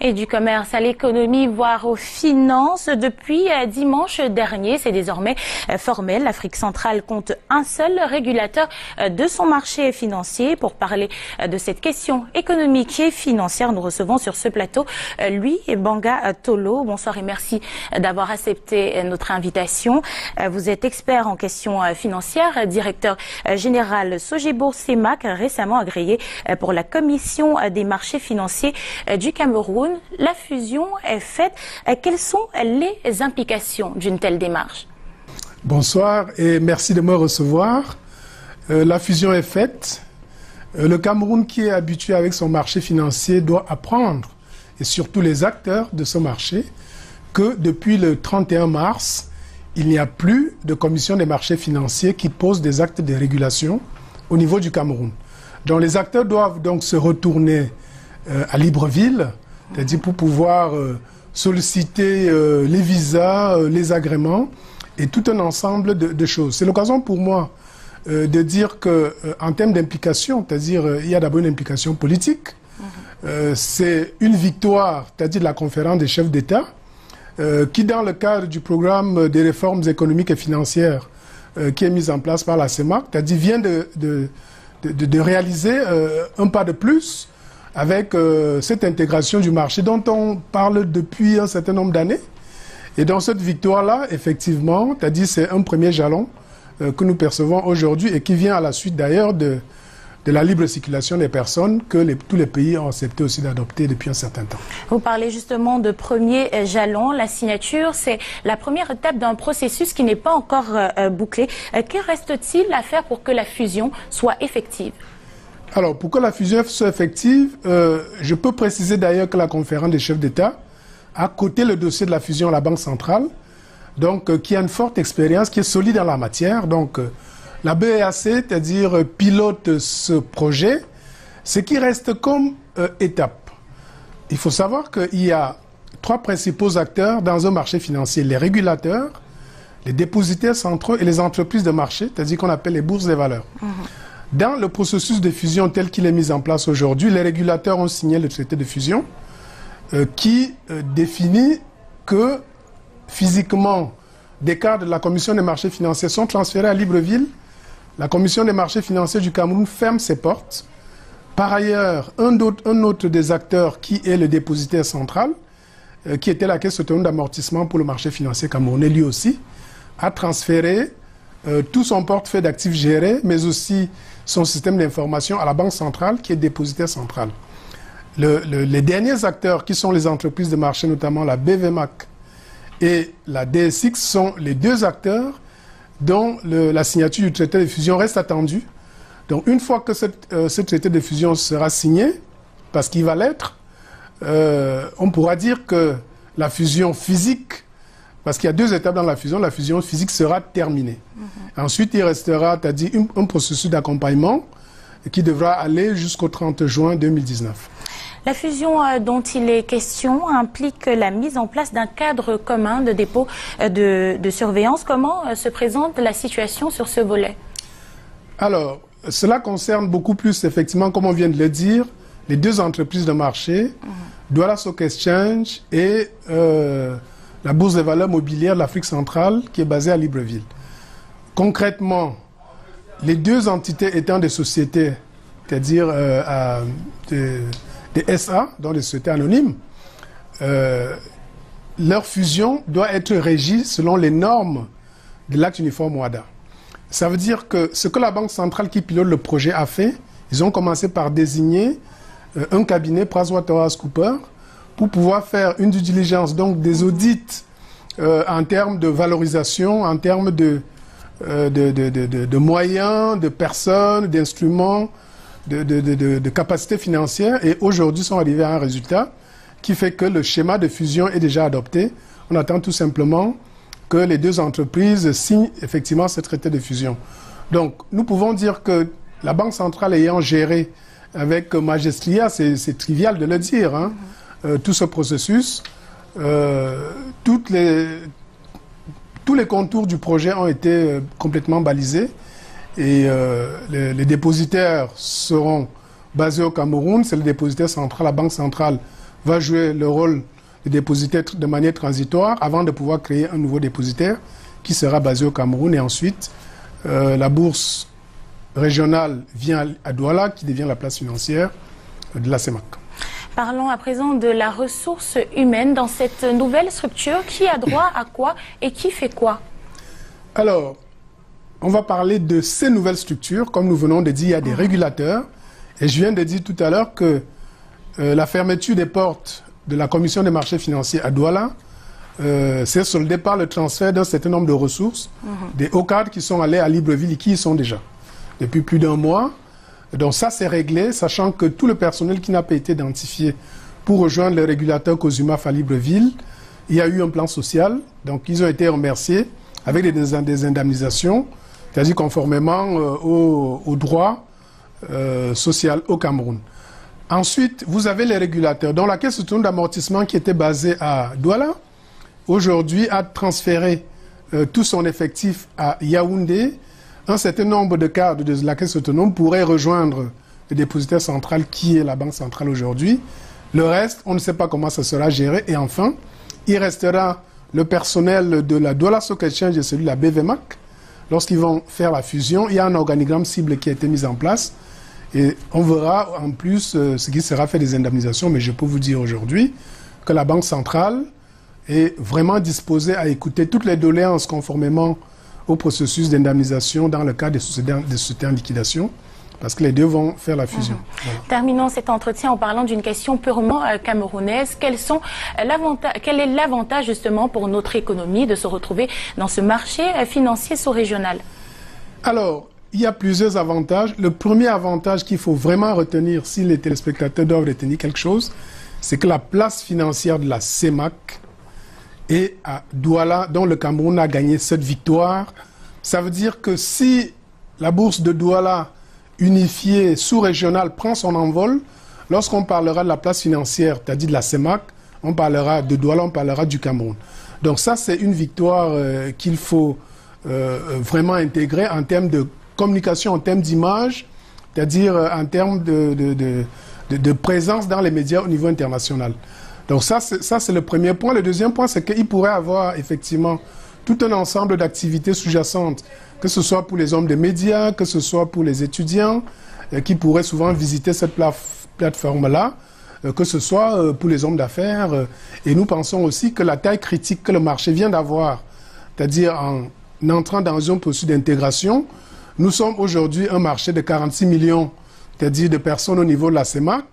Et du commerce à l'économie, voire aux finances. Depuis dimanche dernier, c'est désormais formel. L'Afrique centrale compte un seul régulateur de son marché financier. Pour parler de cette question économique et financière, nous recevons sur ce plateau lui et Banga Tolo. Bonsoir et merci d'avoir accepté notre invitation. Vous êtes expert en questions financières, directeur général Sogebourse CEMAC, récemment agréé pour la Commission des marchés financiers du Cameroun. La fusion est faite. Quelles sont les implications d'une telle démarche? Bonsoir et merci de me recevoir. La fusion est faite. Le Cameroun, qui est habitué avec son marché financier, doit apprendre, et surtout les acteurs de ce marché, que depuis le 31 mars, il n'y a plus de commission des marchés financiers qui pose des actes de régulation au niveau du Cameroun. Donc les acteurs doivent donc se retourner à Libreville, c'est-à-dire pour pouvoir solliciter les visas, les agréments et tout un ensemble de choses. C'est l'occasion pour moi de dire qu'en termes d'implication, c'est-à-dire il y a d'abord une implication politique, c'est une victoire, c'est-à-dire de la conférence des chefs d'État, qui dans le cadre du programme des réformes économiques et financières qui est mis en place par la CEMAC, c'est-à-dire vient de réaliser un pas de plus avec cette intégration du marché dont on parle depuis un certain nombre d'années. Et dans cette victoire-là, effectivement, c'est-à-dire c'est un premier jalon que nous percevons aujourd'hui et qui vient à la suite d'ailleurs de la libre circulation des personnes que tous les pays ont accepté aussi d'adopter depuis un certain temps. Vous parlez justement de premier jalon. La signature, c'est la première étape d'un processus qui n'est pas encore bouclé. Que reste-t-il à faire pour que la fusion soit effective ? Alors, pour que la fusion soit effective, je peux préciser d'ailleurs que la conférence des chefs d'État a coté le dossier de la fusion à la Banque centrale, donc qui a une forte expérience, qui est solide en la matière. Donc, la BEAC, c'est-à-dire pilote ce projet, ce qui reste comme étape. Il faut savoir qu'il y a trois principaux acteurs dans un marché financier: les régulateurs, les dépositaires centraux et les entreprises de marché, c'est-à-dire qu'on appelle les bourses des valeurs. Dans le processus de fusion tel qu'il est mis en place aujourd'hui, les régulateurs ont signé le traité de fusion qui définit que physiquement des cadres de la Commission des marchés financiers sont transférés à Libreville. La Commission des marchés financiers du Cameroun ferme ses portes. Par ailleurs, un autre des acteurs qui est le dépositaire central, qui était la Caisse autonome d'amortissement pour le marché financier camerounais, lui aussi, a transféré tout son portefeuille d'actifs gérés, mais aussi son système d'information à la Banque centrale, qui est dépositaire central. Les derniers acteurs, qui sont les entreprises de marché, notamment la BVMAC et la DSX, sont les deux acteurs dont la signature du traité de fusion reste attendue. Donc une fois que ce traité de fusion sera signé, parce qu'il va l'être, on pourra dire que la fusion physique, parce qu'il y a deux étapes dans la fusion physique sera terminée. Ensuite, il restera, c'est-à-dire un processus d'accompagnement qui devra aller jusqu'au 30 juin 2019. La fusion dont il est question implique la mise en place d'un cadre commun de dépôt de surveillance. Comment se présente la situation sur ce volet? Alors, cela concerne beaucoup plus, effectivement, comme on vient de le dire, les deux entreprises de marché, Douala Stock Exchange et la Bourse des valeurs mobilières de l'Afrique centrale, qui est basée à Libreville. Concrètement, les deux entités étant des sociétés, c'est-à-dire des SA, donc des sociétés anonymes, leur fusion doit être régie selon les normes de l'acte uniforme OHADA. Ça veut dire que ce que la Banque centrale qui pilote le projet a fait, ils ont commencé par désigner un cabinet, PricewaterhouseCoopers, pour pouvoir faire une due diligence, donc des audits en termes de valorisation, en termes de moyens, de personnes, d'instruments, de capacités financières. Et aujourd'hui, sont arrivés à un résultat qui fait que le schéma de fusion est déjà adopté. On attend tout simplement que les deux entreprises signent effectivement ce traité de fusion. Donc, nous pouvons dire que la Banque centrale ayant géré avec Magestria, c'est trivial de le dire, hein, tout ce processus, tous les contours du projet ont été complètement balisés et les dépositaires seront basés au Cameroun. C'est le dépositaire central, la Banque centrale va jouer le rôle de dépositaire de manière transitoire avant de pouvoir créer un nouveau dépositaire qui sera basé au Cameroun. Et ensuite, la bourse régionale vient à Douala, qui devient la place financière de la CEMAC. Parlons à présent de la ressource humaine dans cette nouvelle structure. Qui a droit à quoi et qui fait quoi? Alors, on va parler de ces nouvelles structures. Comme nous venons de dire, il y a des régulateurs. Et je viens de dire tout à l'heure que la fermeture des portes de la Commission des marchés financiers à Douala s'est soldée par le transfert d'un certain nombre de ressources, des hauts cadres qui sont allés à Libreville et qui y sont déjà depuis plus d'un mois. Donc ça, c'est réglé, sachant que tout le personnel qui n'a pas été identifié pour rejoindre le régulateur COSUMAF à Libreville, il y a eu un plan social. Donc ils ont été remerciés avec des indemnisations, c'est-à-dire conformément au droit social au Cameroun. Ensuite, vous avez les régulateurs, dont la Caisse autonome d'amortissement qui était basée à Douala, aujourd'hui a transféré tout son effectif à Yaoundé. Un certain nombre de cadres de la Caisse autonome pourraient rejoindre le dépositaire central qui est la Banque centrale aujourd'hui. Le reste, on ne sait pas comment ça sera géré. Et enfin, il restera le personnel de la Douala Stock Exchange et celui de la BVMAC. Lorsqu'ils vont faire la fusion, il y a un organigramme cible qui a été mis en place. Et on verra en plus ce qui sera fait des indemnisations. Mais je peux vous dire aujourd'hui que la Banque centrale est vraiment disposée à écouter toutes les doléances conformément au processus d'indemnisation dans le cas des sociétés en liquidation, parce que les deux vont faire la fusion. Voilà. Terminons cet entretien en parlant d'une question purement camerounaise. Quel est l'avantage justement pour notre économie de se retrouver dans ce marché financier sous-régional? Alors, il y a plusieurs avantages. Le premier avantage qu'il faut vraiment retenir, si les téléspectateurs doivent retenir quelque chose, c'est que la place financière de la CEMAC et à Douala, dont le Cameroun a gagné cette victoire. Ça veut dire que si la bourse de Douala unifiée sous-régionale prend son envol, lorsqu'on parlera de la place financière, c'est-à-dire de la CEMAC, on parlera de Douala, on parlera du Cameroun. Donc ça, c'est une victoire qu'il faut vraiment intégrer en termes de communication, en termes d'image, c'est-à-dire en termes de présence dans les médias au niveau international. Donc ça, c'est le premier point. Le deuxième point, c'est qu'il pourrait avoir effectivement tout un ensemble d'activités sous-jacentes, que ce soit pour les hommes des médias, que ce soit pour les étudiants, qui pourraient souvent visiter cette plateforme-là, que ce soit pour les hommes d'affaires. Et nous pensons aussi que la taille critique que le marché vient d'avoir, c'est-à-dire en entrant dans une processus d'intégration, nous sommes aujourd'hui un marché de 46 millions, c'est-à-dire de personnes au niveau de la CEMAC.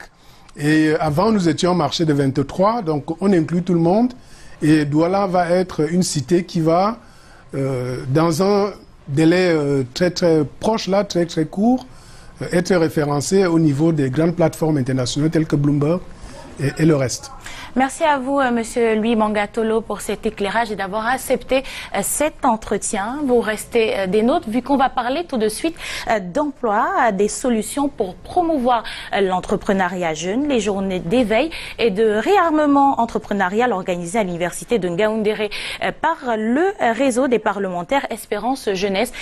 Et avant, nous étions un marché de 23, donc on inclut tout le monde. Et Douala va être une cité qui va, dans un délai très proche, là, très court, être référencée au niveau des grandes plateformes internationales telles que Bloomberg et le reste. Merci à vous, Monsieur Louis Mangatolo, pour cet éclairage et d'avoir accepté cet entretien. Vous restez des nôtres, vu qu'on va parler tout de suite d'emploi, des solutions pour promouvoir l'entrepreneuriat jeune, les journées d'éveil et de réarmement entrepreneurial organisées à l'université de Ngaoundéré par le réseau des parlementaires Espérance Jeunesse.